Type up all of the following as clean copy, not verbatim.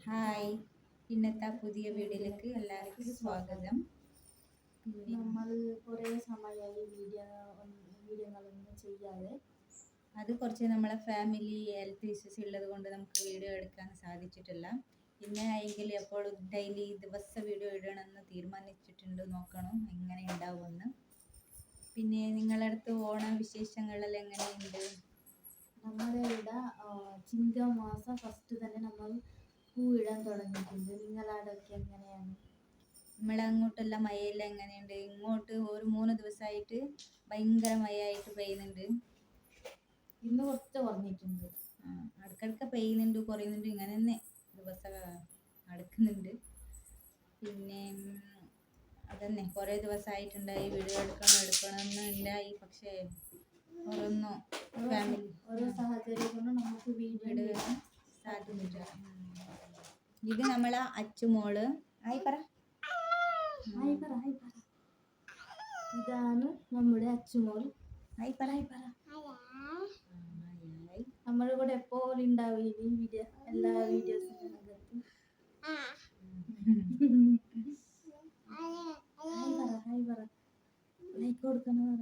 Hi, ഇന്നത്തെ പുതിയ വീഡിയോയിലേക്ക് എല്ലാവർക്കും സ്വാഗതം. നമ്മൾ കുറേ സമയമായി വീഡിയോകളൊന്നും ചെയ്യാതെ. അത് കുറച്ച് നമ്മളെ ഫാമിലി ഹെൽത്ത് ഇഷ്യൂസ് ഉള്ളത് കൊണ്ട് നമുക്ക് വീഡിയോ എടുക്കാൻ സാധിച്ചിട്ടില്ല. പിന്നെ എങ്കിൽ എപ്പോഴും ഡെയിലി ദിവസം വീഡിയോ ഇടണമെന്ന് തീരുമാനിച്ചിട്ടുണ്ട്. നോക്കണം എങ്ങനെ ഉണ്ടാവുമെന്ന്. പിന്നെ നിങ്ങളുടെ അടുത്ത് ഓണ വിശേഷങ്ങളെല്ലാം എങ്ങനെയുണ്ട്? നമ്മുടെ ഇവിടെ ചിങ്ങമാസം ഫസ്റ്റ് തന്നെ നമ്മൾ പൂവിടാൻ തുടങ്ങിയിട്ടുണ്ട്. നിങ്ങളവിടെയൊക്കെ എങ്ങനെയാണ്? നമ്മളെ അങ്ങോട്ടെല്ലാം മഴയെല്ലാം എങ്ങനെയുണ്ട്? ഇങ്ങോട്ട് ഒരു 3 ദിവസമായിട്ട് ഭയങ്കര മഴയായിട്ട് പെയ്യുന്നുണ്ട്. ഇന്ന് കുറച്ച് കുറഞ്ഞിട്ടുണ്ട്. ഇടയ്ക്കിടയ്ക്ക് പെയ്യുന്നുണ്ട്, കുറയുന്നുണ്ട്, ഇങ്ങനെ തന്നെ ദിവസം നടക്കുന്നുണ്ട്. പിന്നെ അതന്നെ കുറേ ദിവസമായിട്ടുണ്ടായി വീഡിയോ എടുക്കണമെന്ന് ഉണ്ടായി. പക്ഷേ ഓരോന്നും ഓരോ സാഹചര്യം കൊണ്ട് നമുക്ക് വീഡിയോ ഇടാൻ സാധിച്ചില്ല. ഇത് നമ്മളെ അച്ചുമോള്. ഹായ് പറ. ഇതാണ് നമ്മുടെ അച്ചുമോൾ. ഹായ് പറ. നമ്മുടെ കൂടെ എപ്പോഴും ഉണ്ടാവും ഈ വീഡിയോ, എല്ലാ വീഡിയോസിനും ലൈക്ക് കൊടുക്കണം.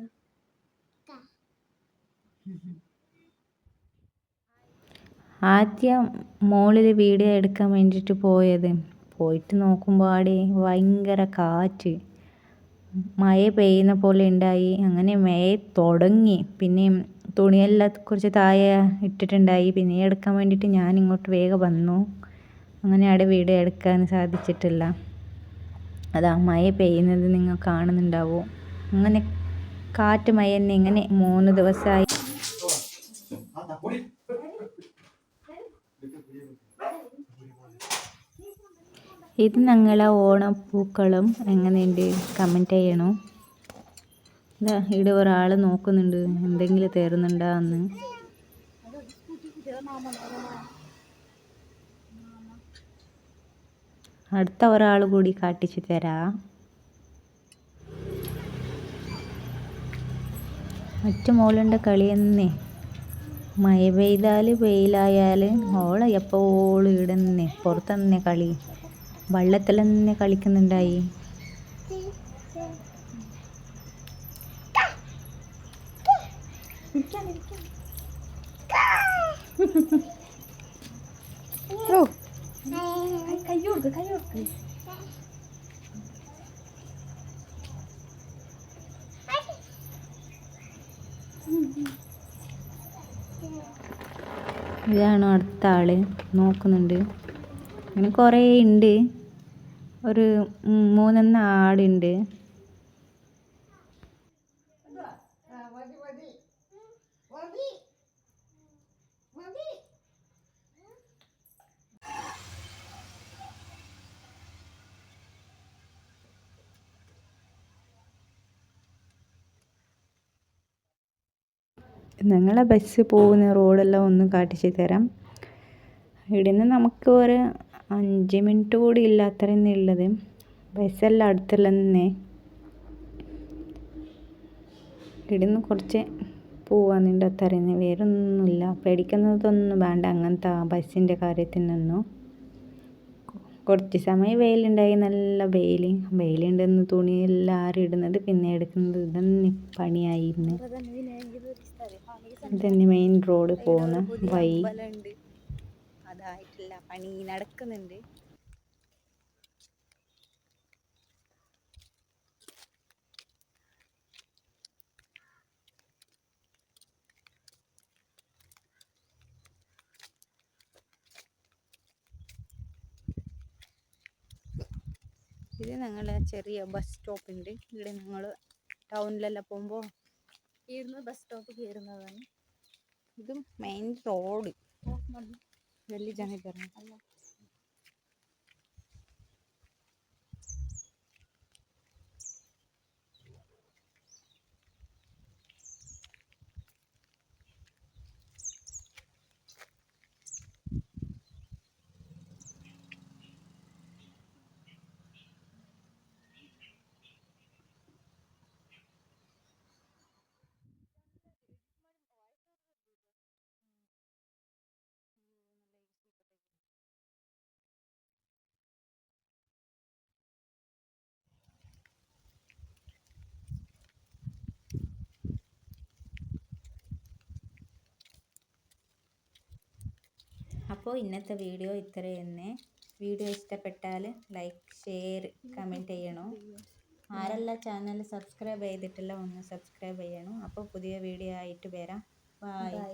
ആദ്യം മോളിൽ വീഡിയോ എടുക്കാൻ വേണ്ടിയിട്ട് പോയിട്ട് നോക്കുമ്പോൾ ആടെ ഭയങ്കര കാറ്റ്, മഴ പെയ്യുന്ന പോലെ ഉണ്ടായി. അങ്ങനെ മഴ തുടങ്ങി. പിന്നെ തുണിയെല്ലാം കുറച്ച് താഴെ ഇട്ടിട്ടുണ്ടായി. പിന്നെ എടുക്കാൻ വേണ്ടിയിട്ട് ഞാൻ ഇങ്ങോട്ട് വേഗം വന്നു. അങ്ങനെ അവിടെ വീഡിയോ എടുക്കാൻ സാധിച്ചിട്ടില്ല. അതാ മഴ പെയ്യുന്നത് നിങ്ങൾ കാണുന്നുണ്ടാവും. അങ്ങനെ കാറ്റ് മഴ തന്നെ ഇങ്ങനെ 3 ദിവസമായി. ഇത് ഞങ്ങളെ ഓണപ്പൂക്കളം എങ്ങനെയുണ്ട് കമൻറ്റ് ചെയ്യണം. ഇവിടെ ഒരാൾ നോക്കുന്നുണ്ട് എന്തെങ്കിലും തരുന്നുണ്ടോ എന്ന്. അടുത്ത ഒരാൾ കൂടി കാട്ടിച്ചു തരാം. മറ്റു മോളുടെ കളി തന്നെ. മഴ പെയ്താൽ വെയിലായാൽ ഓളെ എപ്പോഴും ഇവിടെ തന്നെ പുറത്ത് തന്നെ കളി. വെള്ളത്തിൽ തന്നെ കളിക്കുന്നുണ്ടായി. ഇതാണ് അടുത്ത ആള് നോക്കുന്നുണ്ട്. അങ്ങനെ കുറേ ഉണ്ട്. ഒരു 3 ആടുണ്ട്. ഞങ്ങളെ ബസ് പോകുന്ന റോഡെല്ലാം ഒന്ന് കാട്ടിച്ചു തരാം. ഇവിടുന്ന് നമുക്ക് ഒരു 5 മിനിറ്റ് കൂടി ഇല്ല അത്ര തന്നെ ഉള്ളത്. ബസ്സെല്ലാം അടുത്തുള്ള തന്നെ. ഇവിടുന്ന് കുറച്ച് പോവാനുണ്ട് അത്ര തന്നെ, വേറെ ഒന്നുമില്ല. പേടിക്കുന്നതൊന്നും വേണ്ട അങ്ങനത്തെ ബസ്സിൻ്റെ കാര്യത്തിനൊന്നും. കുറച്ച് സമയം വെയിലുണ്ടായി, നല്ല വെയിലുണ്ടെന്ന് തുണിയെല്ലാം ആറിടുന്നത് പിന്നെ എടുക്കുന്നത് ഇതന്നെ പണിയായിരുന്നു. ഇതന്നെ മെയിൻ റോഡ് പോകുന്ന വഴി. അതായിട്ടില്ല, പണി നടക്കുന്നുണ്ട്. ഇത് ഞങ്ങളെ ചെറിയ ബസ് സ്റ്റോപ്പ് ഉണ്ട്. ഇവിടെ ഞങ്ങൾ ടൗണിലെല്ലാം പോകുമ്പോൾ ഇവിടുന്ന് ബസ് സ്റ്റോപ്പ് കയറുന്നതാണ്. ഇത് മെയിൻ റോഡ്. വലിയ ജനകീയ അപ്പോൾ ഇന്നത്തെ വീഡിയോ ഇത്ര തന്നെ. വീഡിയോ ഇഷ്ടപ്പെട്ടാൽ ലൈക്ക്, ഷെയർ, കമൻറ്റ് ചെയ്യണം. ആരെല്ലാം ചാനൽ സബ്സ്ക്രൈബ് ചെയ്തിട്ടില്ല ഒന്ന് സബ്സ്ക്രൈബ് ചെയ്യണം. അപ്പോൾ പുതിയ വീഡിയോ ആയിട്ട് വരാം. ബൈ. ബൈ.